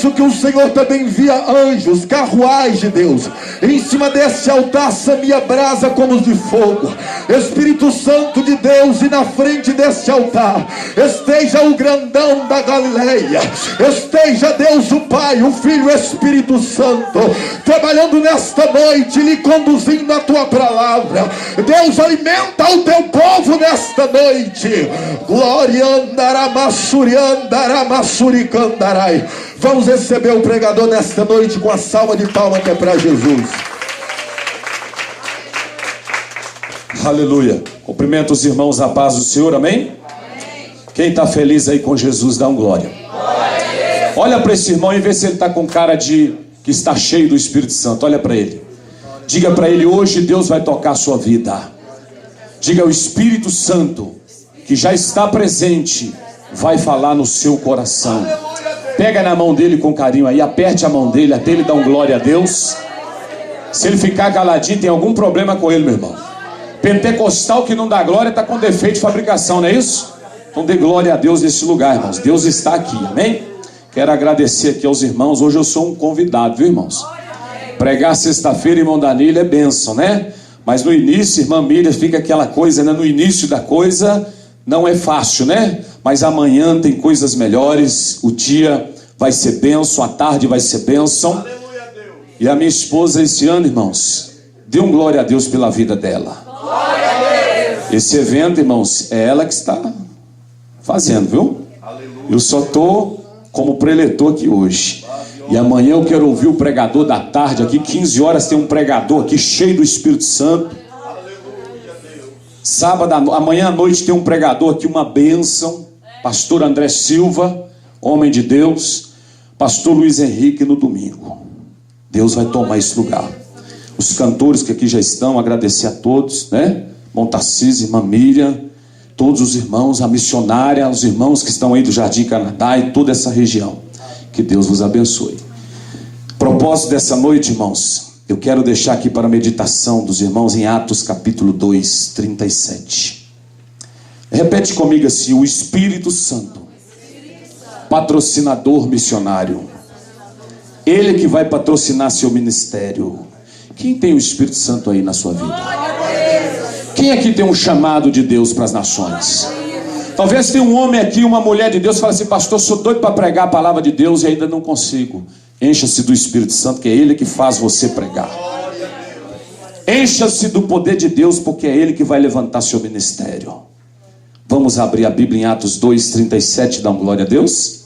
peço que o Senhor também envia anjos, carruagem de Deus, em cima desse altar semeia brasa como de fogo. Espírito Santo de Deus, e na frente desse altar esteja o grandão da Galileia, esteja Deus o Pai, o Filho, o Espírito Santo, trabalhando nesta noite, lhe conduzindo a tua palavra. Deus, alimenta o teu povo nesta noite. Glória andaramassuricandarai. Vamos receber o pregador nesta noite com a salva de palmas que é para Jesus. Aleluia. Cumprimento os irmãos a paz do Senhor, amém? Quem está feliz aí com Jesus, dá um glória. Olha para esse irmão e vê se ele está com cara de que está cheio do Espírito Santo. Olha para ele. Diga para ele: hoje Deus vai tocar a sua vida. Diga: o Espírito Santo, que já está presente, vai falar no seu coração. Pega na mão dele com carinho aí, aperte a mão dele, até ele dar um glória a Deus. Se ele ficar caladinho, tem algum problema com ele, meu irmão. Pentecostal que não dá glória está com defeito de fabricação, não é isso? Então dê glória a Deus nesse lugar, irmãos. Deus está aqui, amém? Quero agradecer aqui aos irmãos. Hoje eu sou um convidado, viu, irmãos? Pregar sexta-feira, irmão Danilo, é bênção, né? Mas no início, irmã Miriam, fica aquela coisa, né? No início da coisa não é fácil, né? Mas amanhã tem coisas melhores. O dia vai ser bênção, a tarde vai ser bênção. E a minha esposa esse ano, irmãos, dê um glória a Deus pela vida dela. Esse evento, irmãos, é ela que está fazendo, viu? Eu só estou como preletor aqui hoje. E amanhã eu quero ouvir o pregador da tarde aqui. 15 horas tem um pregador aqui cheio do Espírito Santo. Sábado, amanhã à noite tem um pregador aqui, uma bênção. Pastor André Silva, homem de Deus. Pastor Luiz Henrique no domingo. Deus vai tomar esse lugar. Os cantores que aqui já estão, agradecer a todos, né? Montarcís, irmã Miriam, todos os irmãos, a missionária, os irmãos que estão aí do Jardim Canadá e toda essa região. Que Deus vos abençoe. Propósito dessa noite, irmãos, eu quero deixar aqui para a meditação dos irmãos em Atos capítulo 2, 37. Repete comigo assim: o Espírito Santo, patrocinador missionário. Ele que vai patrocinar seu ministério. Quem tem o Espírito Santo aí na sua vida? Quem aqui tem um chamado de Deus para as nações? Talvez tenha um homem aqui, uma mulher de Deus, que fala assim: pastor, sou doido para pregar a palavra de Deus e ainda não consigo. Encha-se do Espírito Santo, que é Ele que faz você pregar. Encha-se do poder de Deus, porque é Ele que vai levantar seu ministério. Vamos abrir a Bíblia em Atos 2, 37, dá uma glória a Deus.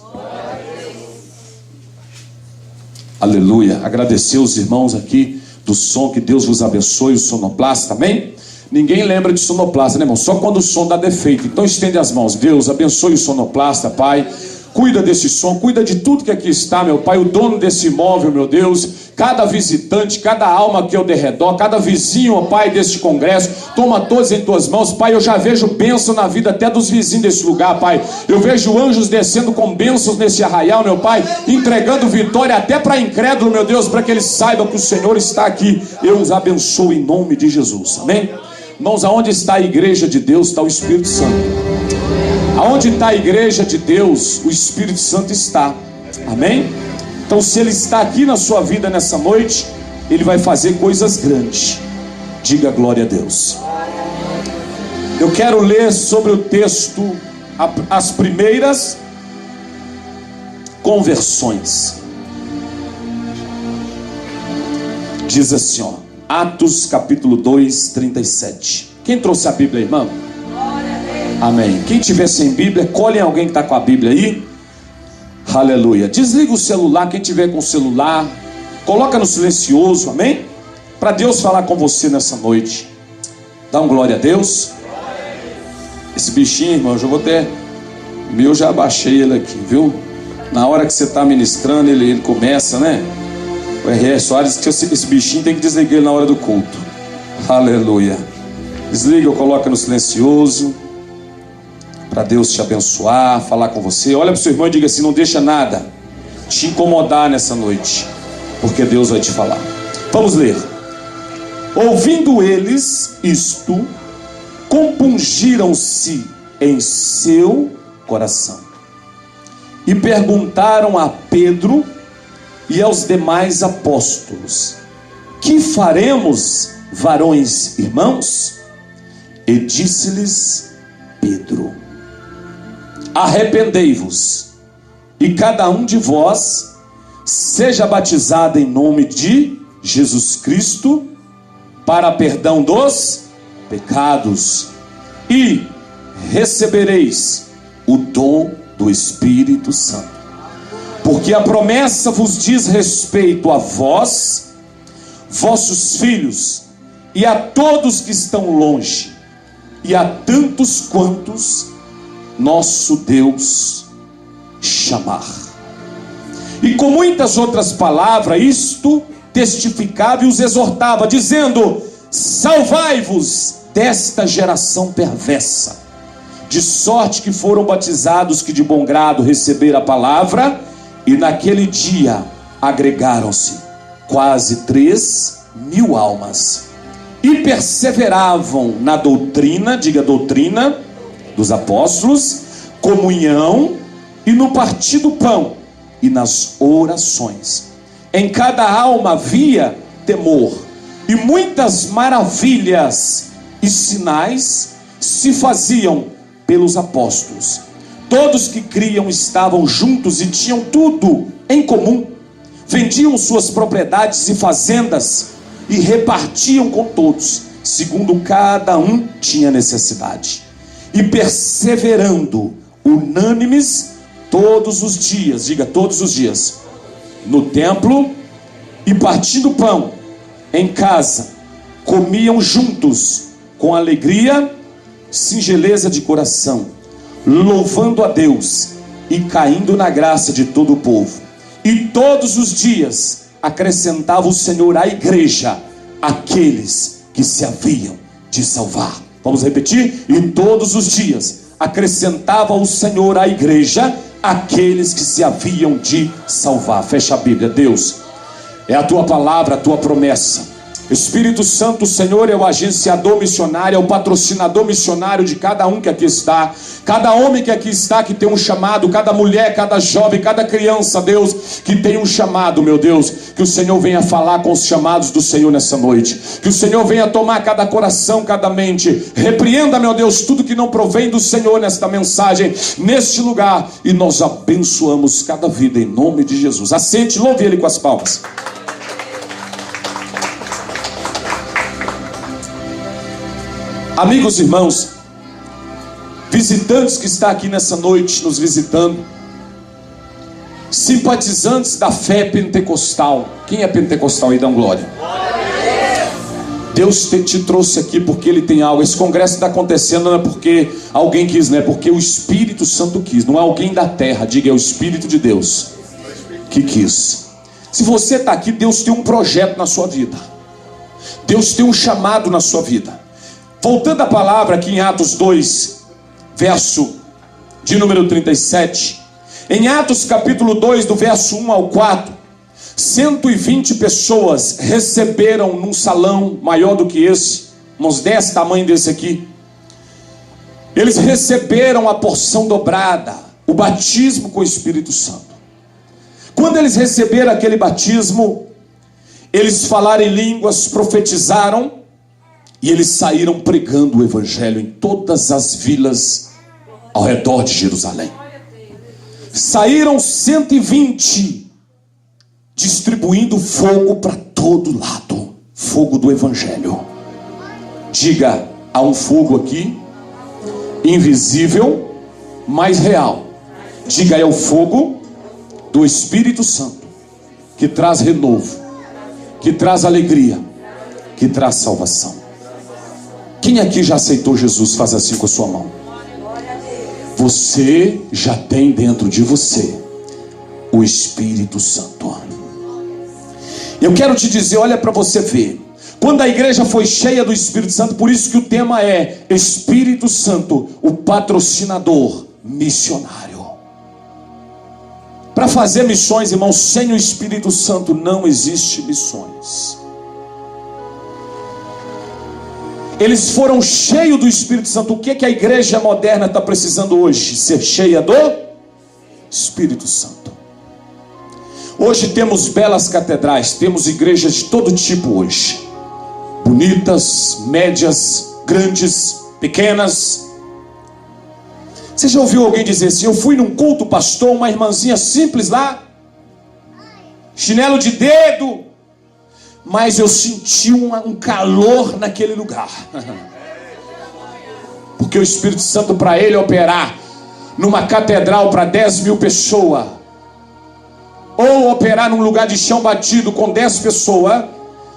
Aleluia. Agradecer os irmãos aqui do som, que Deus vos abençoe, o sonoplasta, amém? Ninguém lembra de sonoplasta, né, irmão? Só quando o som dá defeito. Então estende as mãos. Deus abençoe o sonoplasta, Pai. Cuida desse som, cuida de tudo que aqui está, meu Pai. O dono desse imóvel, meu Deus. Cada visitante, cada alma aqui ao derredor, cada vizinho, ó Pai, deste congresso. Toma todos em tuas mãos, Pai. Eu já vejo bênção na vida até dos vizinhos desse lugar, Pai. Eu vejo anjos descendo com bênçãos nesse arraial, meu Pai. Entregando vitória até para incrédulo, meu Deus, para que eles saibam que o Senhor está aqui. Eu os abençoo em nome de Jesus, amém? Irmãos, aonde está a igreja de Deus, está o Espírito Santo. Aonde está a igreja de Deus, o Espírito Santo está. Amém? Então, se Ele está aqui na sua vida nessa noite, Ele vai fazer coisas grandes. Diga glória a Deus. Eu quero ler sobre o texto as primeiras conversões. Diz assim, ó, Atos capítulo 2, 37. Quem trouxe a Bíblia, irmão? Amém. Quem tiver sem Bíblia, colhe alguém que está com a Bíblia aí. Aleluia. Desliga o celular, quem tiver com o celular, coloca no silencioso, amém? Para Deus falar com você nessa noite. Dá um glória a Deus. Esse bichinho, irmão, eu já vou ter. Eu já abaixei ele aqui, viu? Na hora que você está ministrando, ele começa, né? O R.R. Soares que esse bichinho tem que desligar ele na hora do culto. Aleluia. Desliga ou coloca no silencioso, para Deus te abençoar, falar com você. Olha para o seu irmão e diga assim: não deixa nada te incomodar nessa noite, porque Deus vai te falar. Vamos ler. Ouvindo eles isto, compungiram-se em seu coração e perguntaram a Pedro e aos demais apóstolos: que faremos, varões irmãos? E disse-lhes Pedro: arrependei-vos, e cada um de vós seja batizado em nome de Jesus Cristo, para perdão dos pecados, e recebereis o dom do Espírito Santo. Porque a promessa vos diz respeito a vós, vossos filhos, e a todos que estão longe, e a tantos quantos nosso Deus chamar. E com muitas outras palavras, isto testificava e os exortava, dizendo: salvai-vos desta geração perversa. De sorte que foram batizados que de bom grado receberam a palavra, e naquele dia agregaram-se quase 3.000 almas, e perseveravam na doutrina, diga doutrina, dos apóstolos, comunhão, e no partir do pão, e nas orações. Em cada alma havia temor, e muitas maravilhas e sinais se faziam pelos apóstolos. Todos que criam estavam juntos e tinham tudo em comum. Vendiam suas propriedades e fazendas e repartiam com todos, segundo cada um tinha necessidade. E perseverando unânimes todos os dias, diga todos os dias, no templo, e partindo pão em casa, comiam juntos com alegria, singeleza de coração, louvando a Deus e caindo na graça de todo o povo. E todos os dias acrescentava o Senhor à igreja aqueles que se haviam de salvar. Vamos repetir? E todos os dias acrescentava o Senhor à igreja aqueles que se haviam de salvar. Fecha a Bíblia. Deus, é a tua palavra, a tua promessa. Espírito Santo, o Senhor é o agenciador missionário, é o patrocinador missionário de cada um que aqui está, cada homem que aqui está, que tem um chamado, cada mulher, cada jovem, cada criança, Deus, que tem um chamado, meu Deus, que o Senhor venha falar com os chamados do Senhor nessa noite, que o Senhor venha tomar cada coração, cada mente, repreenda, meu Deus, tudo que não provém do Senhor nesta mensagem, neste lugar, e nós abençoamos cada vida em nome de Jesus. Assente, louve Ele com as palmas. Amigos, irmãos, visitantes que estão aqui nessa noite nos visitando, simpatizantes da fé pentecostal. Quem é pentecostal aí? Dá glória. Deus te trouxe aqui porque Ele tem algo. Esse congresso está acontecendo não é porque alguém quis, não é porque o Espírito Santo quis. Não é alguém da terra, diga, é o Espírito de Deus que quis. Se você está aqui, Deus tem um projeto na sua vida. Deus tem um chamado na sua vida. Voltando à palavra aqui em Atos 2, verso de número 37. Em Atos capítulo 2, do verso 1 ao 4, 120 pessoas receberam num salão maior do que esse, uns 10 tamanhos desse aqui. Eles receberam a porção dobrada, o batismo com o Espírito Santo. Quando eles receberam aquele batismo, eles falaram em línguas, profetizaram, e eles saíram pregando o evangelho em todas as vilas ao redor de Jerusalém. Saíram 120, distribuindo fogo para todo lado. Fogo do evangelho. Diga, há um fogo aqui, invisível, mas real. Diga, é o fogo do Espírito Santo, que traz renovo, que traz alegria, que traz salvação. Quem aqui já aceitou Jesus? Faz assim com a sua mão. Você já tem dentro de você o Espírito Santo. Eu quero te dizer, olha para você ver. Quando a igreja foi cheia do Espírito Santo, por isso que o tema é Espírito Santo, o patrocinador missionário. Para fazer missões, irmãos, sem o Espírito Santo não existe missões. Eles foram cheios do Espírito Santo. O que é que a igreja moderna está precisando hoje? Ser cheia do Espírito Santo. Hoje temos belas catedrais, temos igrejas de todo tipo hoje. Bonitas, médias, grandes, pequenas. Você já ouviu alguém dizer assim: eu fui num culto, pastor, uma irmãzinha simples lá, chinelo de dedo, mas eu senti um calor naquele lugar. Porque o Espírito Santo, para ele operar numa catedral para 10 mil pessoas, ou operar num lugar de chão batido com 10 pessoas,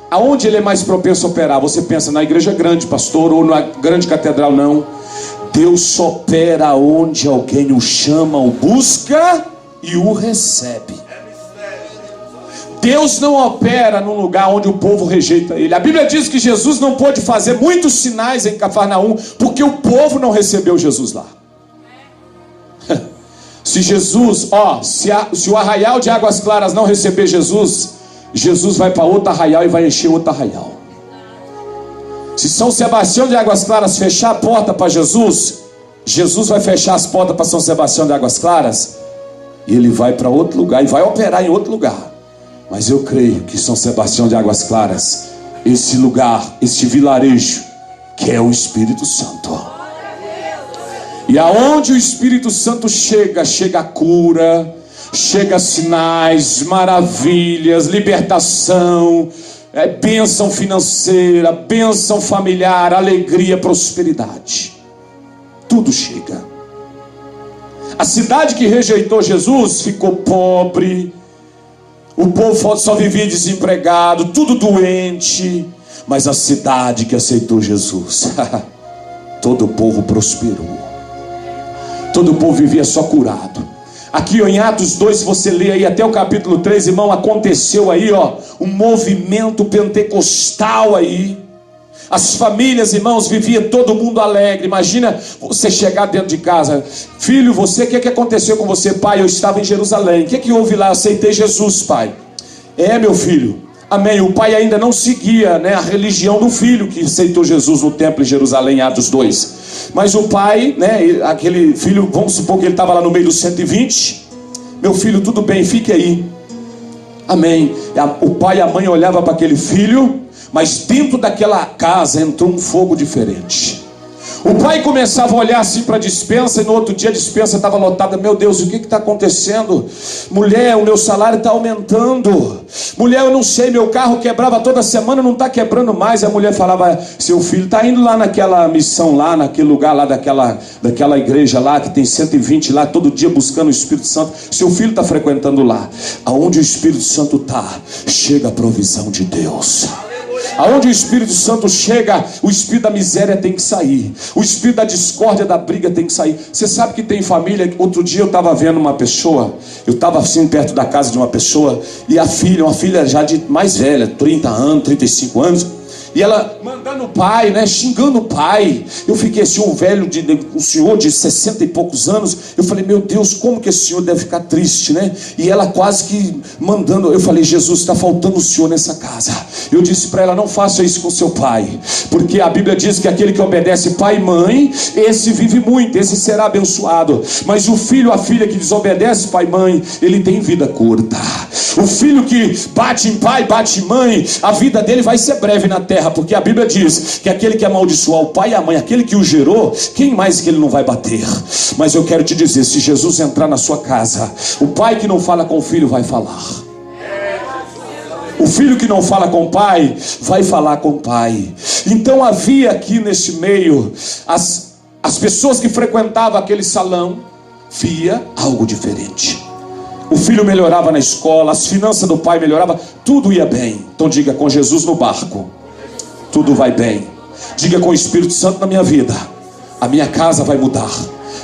aonde ele é mais propenso a operar? Você pensa na igreja grande, pastor, ou na grande catedral? Não. Deus só opera onde alguém o chama, o busca e o recebe. Deus não opera num lugar onde o povo rejeita ele. A Bíblia diz que Jesus não pôde fazer muitos sinais em Cafarnaum, porque o povo não recebeu Jesus lá. Se Jesus, se o arraial de Águas Claras não receber Jesus, Jesus vai para outro arraial e vai encher outro arraial. Se São Sebastião de Águas Claras fechar a porta para Jesus, Jesus vai fechar as portas para São Sebastião de Águas Claras, e ele vai para outro lugar, e vai operar em outro lugar. Mas eu creio que São Sebastião de Águas Claras, esse lugar, este vilarejo, que é o Espírito Santo. E aonde o Espírito Santo chega, chega a cura, chega sinais, maravilhas, libertação, bênção financeira, bênção familiar, alegria, prosperidade. Tudo chega. A cidade que rejeitou Jesus ficou pobre, o povo só vivia desempregado, tudo doente. Mas a cidade que aceitou Jesus, todo o povo prosperou. Todo o povo vivia só curado. Aqui em Atos 2, se você ler aí até o capítulo 3, irmão, aconteceu aí um movimento pentecostal aí. As famílias, irmãos, viviam todo mundo alegre. Imagina você chegar dentro de casa: filho, o que aconteceu com você? Pai, eu estava em Jerusalém. O que houve lá? Aceitei Jesus, pai. Meu filho, amém. O pai ainda não seguia, a religião do filho que aceitou Jesus no templo em Jerusalém, Atos 2. Mas o pai, aquele filho, vamos supor que ele estava lá no meio dos 120. Meu filho, tudo bem, fique aí. Amém. O pai e a mãe olhavam para aquele filho, mas dentro daquela casa entrou um fogo diferente. O pai começava a olhar assim para a despensa, e no outro dia a despensa estava lotada. Meu Deus, o que está acontecendo? Mulher, o meu salário está aumentando. Mulher, eu não sei, meu carro quebrava toda semana, não está quebrando mais. A mulher falava: seu filho está indo lá naquela missão lá, naquele lugar lá, daquela igreja lá, que tem 120 lá, todo dia buscando o Espírito Santo. Seu filho está frequentando lá. Aonde o Espírito Santo está, chega a provisão de Deus. Aonde o Espírito Santo chega, o espírito da miséria tem que sair, o espírito da discórdia, da briga tem que sair. Você sabe que tem família. Outro dia eu estava vendo uma pessoa, eu estava assim perto da casa de uma pessoa, e uma filha já de mais velha, 30 anos, 35 anos, e ela mandando o pai, xingando o pai. Eu fiquei assim, um senhor de 60 e poucos anos. Eu falei: meu Deus, como que esse senhor deve ficar triste, E ela quase que mandando. Eu falei: Jesus, está faltando o senhor nessa casa. Eu disse para ela: não faça isso com seu pai, porque a Bíblia diz que aquele que obedece pai e mãe, esse vive muito, esse será abençoado. Mas o filho, a filha que desobedece pai e mãe, ele tem vida curta. O filho que bate em pai, bate em mãe, a vida dele vai ser breve na terra, porque a Bíblia diz que aquele que amaldiçoar o pai e a mãe, aquele que o gerou, quem mais que ele não vai bater? Mas eu quero te dizer, se Jesus entrar na sua casa, o pai que não fala com o filho vai falar. O filho que não fala com o pai vai falar com o pai. Então havia aqui nesse meio, as pessoas que frequentavam aquele salão via algo diferente. O filho melhorava na escola, as finanças do pai melhoravam, tudo ia bem. Então diga: com Jesus no barco, tudo vai bem. Diga: com o Espírito Santo na minha vida, a minha casa vai mudar,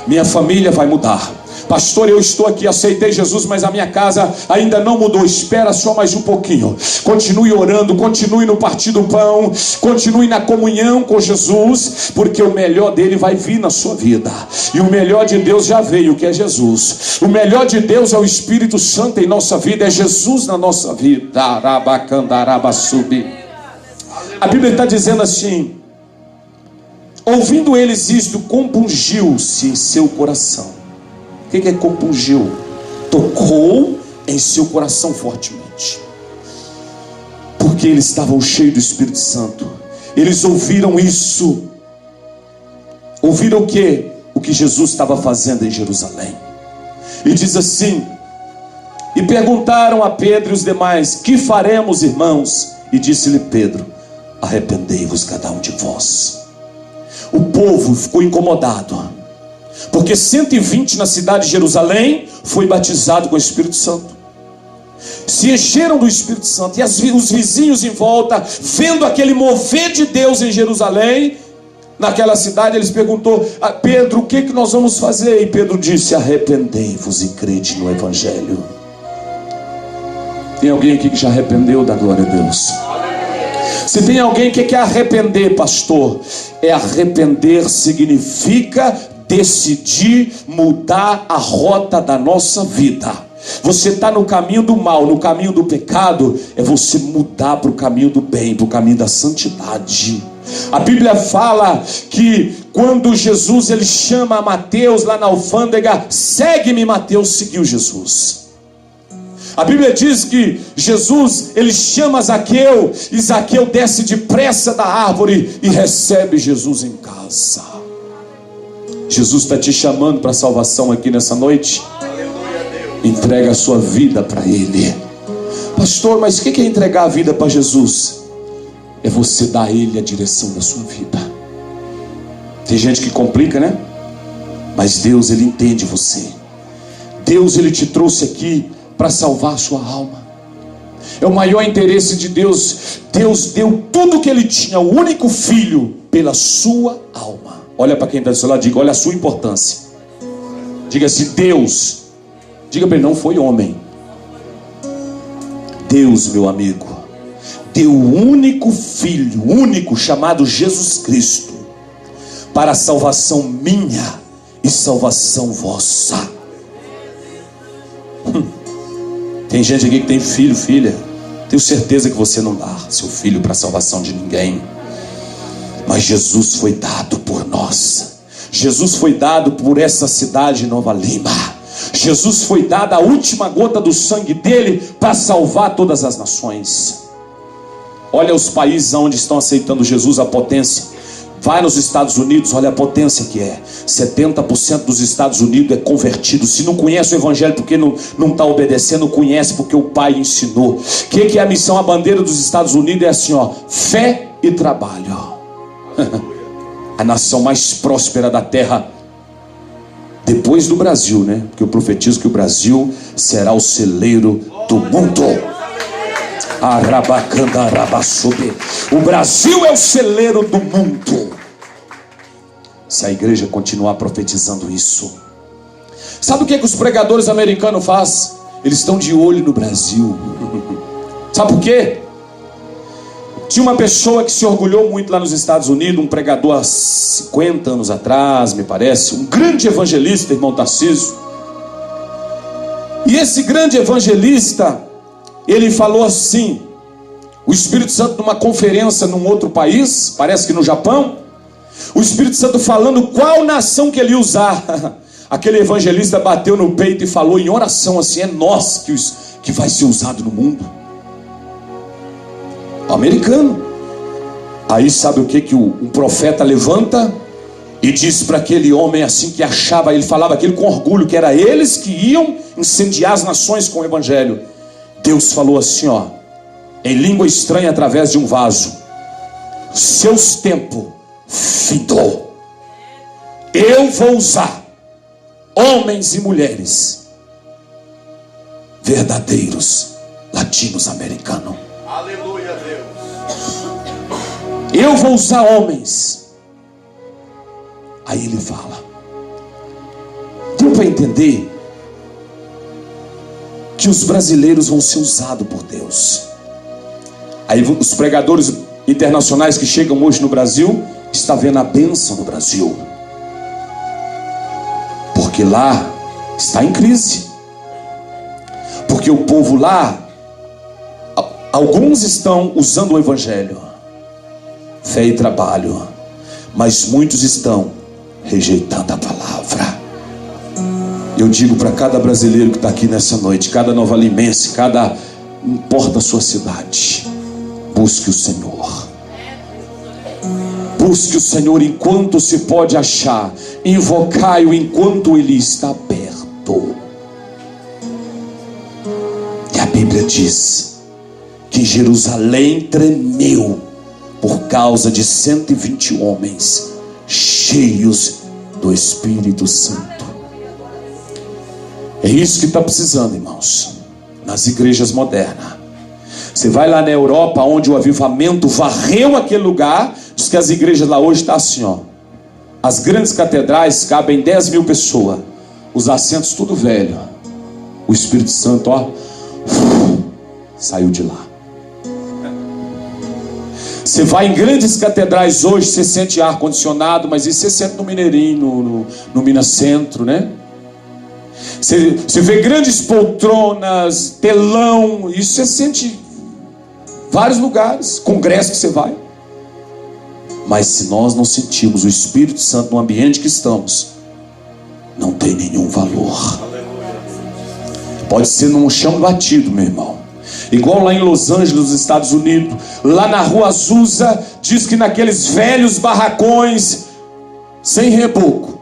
minha família vai mudar. Pastor, eu estou aqui, aceitei Jesus, mas a minha casa ainda não mudou. Espera só mais um pouquinho. Continue orando, continue no partir do pão, continue na comunhão com Jesus, porque o melhor dele vai vir na sua vida. E o melhor de Deus já veio, que é Jesus. O melhor de Deus é o Espírito Santo em nossa vida, é Jesus na nossa vida. A Bíblia está dizendo assim: ouvindo eles isto, compungiu-se em seu coração. O que é compungiu? Tocou em seu coração fortemente, porque eles estavam cheios do Espírito Santo. Eles ouviram isso. Ouviram o quê? O que Jesus estava fazendo em Jerusalém. E diz assim: e perguntaram a Pedro e os demais: que faremos, irmãos? E disse-lhe Pedro: arrependei-vos cada um de vós. O povo ficou incomodado, porque 120 na cidade de Jerusalém foi batizado com o Espírito Santo, se encheram do Espírito Santo. E os vizinhos em volta, vendo aquele mover de Deus em Jerusalém, naquela cidade, eles perguntou a Pedro: o que nós vamos fazer? E Pedro disse: arrependei-vos e crede no Evangelho. Tem alguém aqui que já arrependeu? Da glória a Deus. Se tem alguém que quer arrepender, pastor, arrepender significa decidir mudar a rota da nossa vida. Você está no caminho do mal, no caminho do pecado, é você mudar para o caminho do bem, para o caminho da santidade. A Bíblia fala que quando Jesus ele chama Mateus lá na alfândega: segue-me. Mateus seguiu Jesus. A Bíblia diz que Jesus ele chama Zaqueu, e Zaqueu desce depressa da árvore e recebe Jesus em casa. Jesus está te chamando para a salvação aqui nessa noite. Entrega a sua vida para Ele. Pastor, mas o que é entregar a vida para Jesus? É você dar a Ele a direção da sua vida. Tem gente que complica, né? Mas Deus ele entende você. Deus ele te trouxe aqui para salvar a sua alma. É o maior interesse de Deus. Deus deu tudo que ele tinha, o único filho, pela sua alma. Olha para quem está do seu lado, diga: olha a sua importância. Diga assim: Deus. Diga para ele: não foi homem. Deus, meu amigo, deu o único filho, único, chamado Jesus Cristo, para a salvação minha e salvação vossa. Tem gente aqui que tem filho, filha. Tenho certeza que você não dá seu filho para a salvação de ninguém. Mas Jesus foi dado por nós. Jesus foi dado por essa cidade de Nova Lima. Jesus foi dado a última gota do sangue dele para salvar todas as nações. Olha os países onde estão aceitando Jesus, a potência. Vai nos Estados Unidos, olha a potência que é. 70% dos Estados Unidos é convertido. Se não conhece o Evangelho porque não está obedecendo, conhece porque o Pai ensinou. O que é a missão? A bandeira dos Estados Unidos é assim, ó: fé e trabalho. A nação mais próspera da terra, depois do Brasil, né? Porque eu profetizo que o Brasil será o celeiro do mundo. O Brasil é o celeiro do mundo. Se a igreja continuar profetizando isso. Sabe o que os pregadores americanos fazem? Eles estão de olho no Brasil. Sabe por quê? Tinha uma pessoa que se orgulhou muito lá nos Estados Unidos, um pregador há 50 anos atrás, me parece, um grande evangelista, irmão Tarcísio. E esse grande evangelista, ele falou assim: o Espírito Santo numa conferência num outro país, parece que no Japão, o Espírito Santo falando qual nação que ele ia usar. Aquele evangelista bateu no peito e falou em oração assim: é nós que vai ser usado no mundo. O americano. Aí sabe o que um profeta levanta e diz para aquele homem assim que achava, ele falava aquilo com orgulho, que era eles que iam incendiar as nações com o evangelho. Deus falou assim, ó, em língua estranha através de um vaso: seus tempos findou. Eu vou usar homens e mulheres verdadeiros latinos-americanos. Aleluia, Deus. Eu vou usar homens. Aí ele fala. Deu para entender que os brasileiros vão ser usados por Deus. Aí os pregadores internacionais que chegam hoje no Brasil estão vendo a bênção no Brasil, porque lá está em crise, porque o povo lá, alguns estão usando o evangelho, fé e trabalho, mas muitos estão rejeitando a palavra. Eu digo para cada brasileiro que está aqui nessa noite, cada novalimense, não importa a sua cidade, busque o Senhor. Busque o Senhor enquanto se pode achar, invocai-o enquanto Ele está perto. E a Bíblia diz que Jerusalém tremeu por causa de 120 homens cheios do Espírito Santo. É isso que está precisando, irmãos, nas igrejas modernas. Você vai lá na Europa, onde o avivamento varreu aquele lugar. Diz que as igrejas lá hoje estão assim, ó. As grandes catedrais cabem 10 mil pessoas, os assentos tudo velho. O Espírito Santo, ó, saiu de lá. Você vai em grandes catedrais hoje, você sente ar condicionado, mas isso você sente no Mineirinho, no Minas Centro, né? Você vê grandes poltronas, telão, isso você sente em vários lugares, congresso que você vai. Mas se nós não sentimos o Espírito Santo no ambiente que estamos, não tem nenhum valor. Pode ser num chão batido, meu irmão. Igual lá em Los Angeles, nos Estados Unidos, lá na Rua Azusa, diz que naqueles velhos barracões, sem reboco,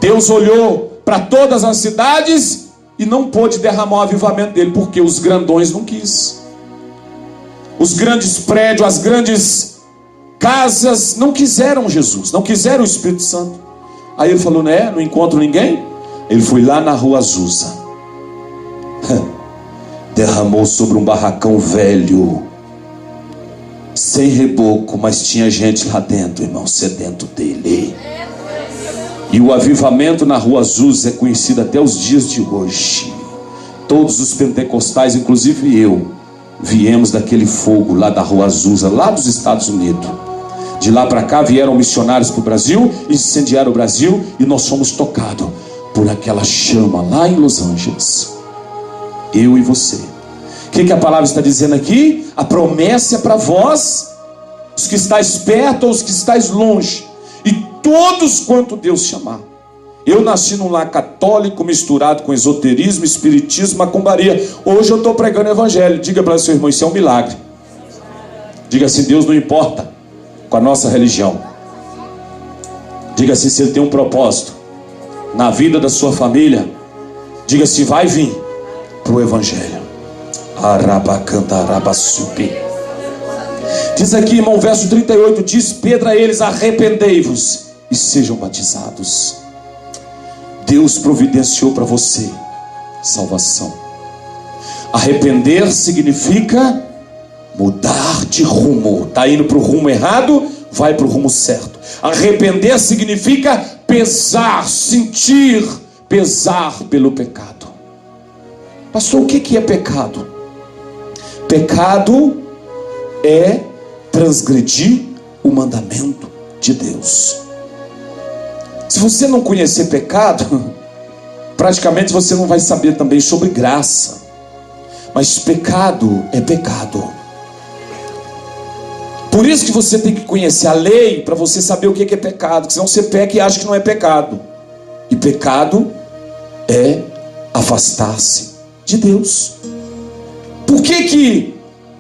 Deus olhou para todas as cidades e não pôde derramar o avivamento dele, porque os grandões não quis. Os grandes prédios, as grandes casas não quiseram Jesus, não quiseram o Espírito Santo. Aí ele falou, né? Não encontro ninguém. Ele foi lá na Rua Azusa, derramou sobre um barracão velho, sem reboco, mas tinha gente lá dentro, irmão, sedento dele. E o avivamento na Rua Azusa é conhecido até os dias de hoje. Todos os pentecostais, inclusive eu, viemos daquele fogo lá da Rua Azusa, lá dos Estados Unidos. De lá para cá vieram missionários para o Brasil, incendiaram o Brasil, e nós fomos tocados por aquela chama lá em Los Angeles. Eu e você. O que a palavra está dizendo aqui? A promessa é para vós, os que estáis perto ou os que estáis longe, e todos quanto Deus chamar. Eu nasci num lar católico misturado com esoterismo, espiritismo, macumbaria. Hoje eu estou pregando o evangelho. Diga para o seu irmão, isso é um milagre. Diga assim, Deus não importa com a nossa religião. Diga assim, se Ele tem um propósito na vida da sua família, diga assim, vai vir para o evangelho. Diz aqui, irmão, verso 38, diz Pedro a eles, arrependei-vos e sejam batizados. Deus providenciou para você salvação. Arrepender significa mudar de rumo. Está indo para o rumo errado, vai para o rumo certo. Arrepender significa pesar, sentir, pesar pelo pecado. Pastor, o que é pecado? Pecado é transgredir o mandamento de Deus. Se você não conhecer pecado, praticamente você não vai saber também sobre graça. Mas pecado é pecado. Por isso que você tem que conhecer a lei, para você saber o que é pecado. Porque senão você peca e acha que não é pecado. E pecado é afastar-se de Deus. Por que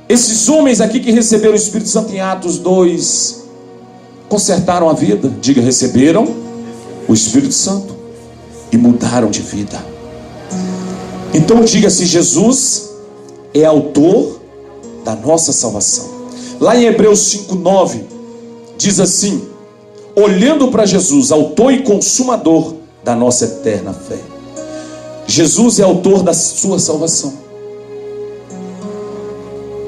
esses homens aqui que receberam o Espírito Santo em Atos 2 consertaram a vida? Diga, receberam o Espírito Santo e mudaram de vida. Então diga-se, Jesus é autor da nossa salvação. Lá em Hebreus 5:9 diz assim, olhando para Jesus, autor e consumador da nossa eterna fé. Jesus é autor da sua salvação.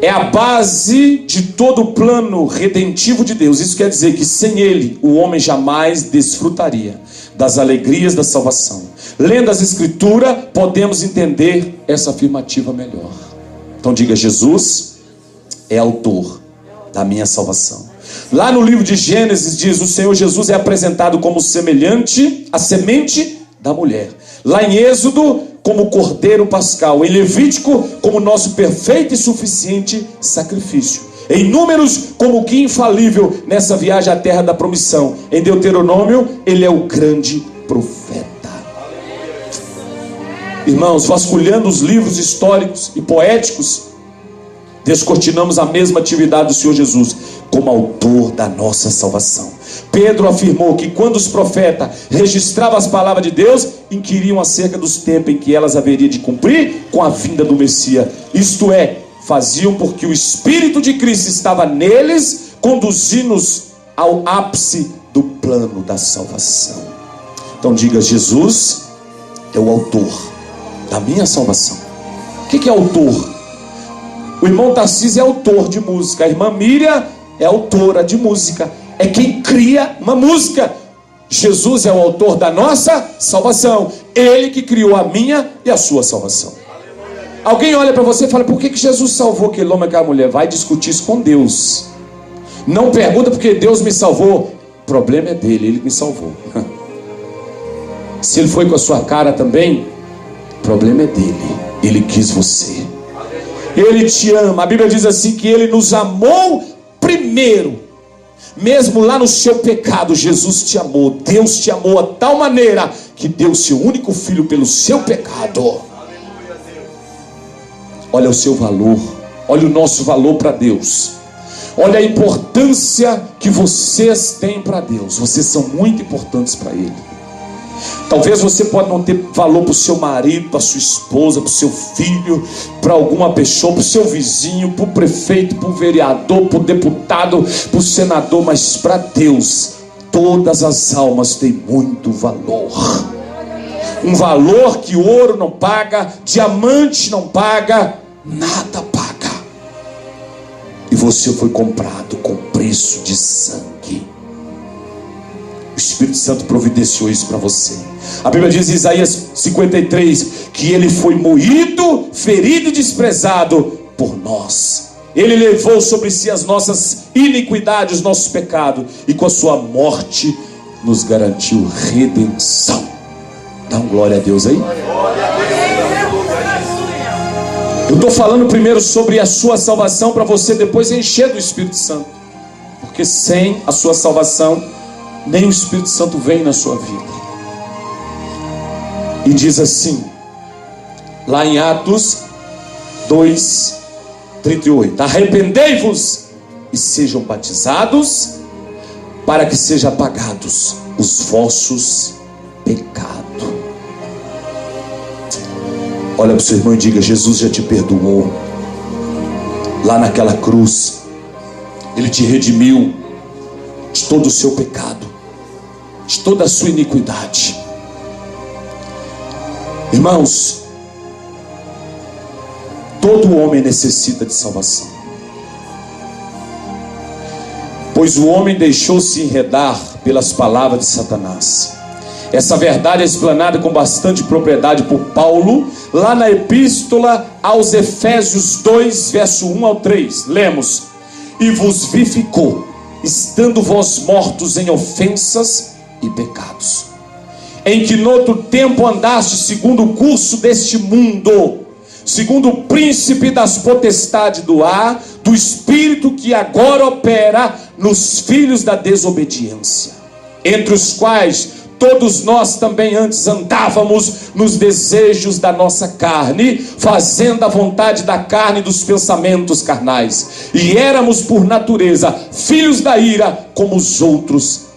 É a base de todo o plano redentivo de Deus. Isso quer dizer que sem Ele, o homem jamais desfrutaria das alegrias da salvação. Lendo as Escrituras, podemos entender essa afirmativa melhor. Então diga, Jesus é autor da minha salvação. Lá no livro de Gênesis diz, o Senhor Jesus é apresentado como semelhante à semente da mulher. Lá em Êxodo, como cordeiro pascal. Em Levítico, como nosso perfeito e suficiente sacrifício. Em Números, como que infalível nessa viagem à terra da promissão. Em Deuteronômio, ele é o grande profeta. Irmãos, vasculhando os livros históricos e poéticos, descortinamos a mesma atividade do Senhor Jesus como autor da nossa salvação. Pedro afirmou que quando os profetas registravam as palavras de Deus, inquiriam acerca dos tempos em que elas haveriam de cumprir com a vinda do Messias. Isto é, faziam porque o Espírito de Cristo estava neles, conduzindo-nos ao ápice do plano da salvação. Então diga: Jesus é o autor da minha salvação. O que é autor? O irmão Tarcísio é autor de música, a irmã Miriam é autora de música, é quem cria uma música. Jesus é o autor da nossa salvação, Ele que criou a minha e a sua salvação. Alguém olha para você e fala: por que Jesus salvou aquele homem e aquela mulher? Vai discutir isso com Deus. Não pergunta porque Deus me salvou. O problema é dele, Ele me salvou. Se Ele foi com a sua cara também, o problema é dele. Ele quis você. Ele te ama. A Bíblia diz assim que Ele nos amou primeiro. Mesmo lá no seu pecado, Jesus te amou. Deus te amou a tal maneira que deu seu único filho pelo seu pecado. Olha o seu valor. Olha o nosso valor para Deus. Olha a importância que vocês têm para Deus. Vocês são muito importantes para Ele. Talvez você pode não ter valor para o seu marido, para a sua esposa, para o seu filho, para alguma pessoa, para o seu vizinho, para o prefeito, para o vereador, para o deputado, para o senador, mas para Deus, todas as almas têm muito valor. Um valor que ouro não paga, diamante não paga, nada paga. E você foi comprado com preço de sangue. O Espírito Santo providenciou isso para você. A Bíblia diz em Isaías 53 que Ele foi moído, ferido e desprezado por nós. Ele levou sobre si as nossas iniquidades, os nossos pecados, e com a sua morte nos garantiu redenção. Dá um glória a Deus aí. Eu estou falando primeiro sobre a sua salvação, para você depois encher do Espírito Santo. Porque sem a sua salvação, nem o Espírito Santo vem na sua vida. E diz assim, lá em Atos 2:38: arrependei-vos e sejam batizados, para que sejam apagados os vossos pecados. Olha para o seu irmão e diga: Jesus já te perdoou. Lá naquela cruz, Ele te redimiu de todo o seu pecado, de toda a sua iniquidade. Irmãos, todo homem necessita de salvação, pois o homem deixou-se enredar pelas palavras de Satanás. Essa verdade é explanada com bastante propriedade por Paulo, lá na epístola aos Efésios 2, verso 1 ao 3. Lemos: e vos vivificou, estando vós mortos em ofensas e pecados, em que noutro tempo andaste segundo o curso deste mundo, segundo o príncipe das potestades do ar, do espírito que agora opera nos filhos da desobediência, entre os quais todos nós também antes andávamos nos desejos da nossa carne, fazendo a vontade da carne e dos pensamentos carnais, e éramos por natureza filhos da ira como os outros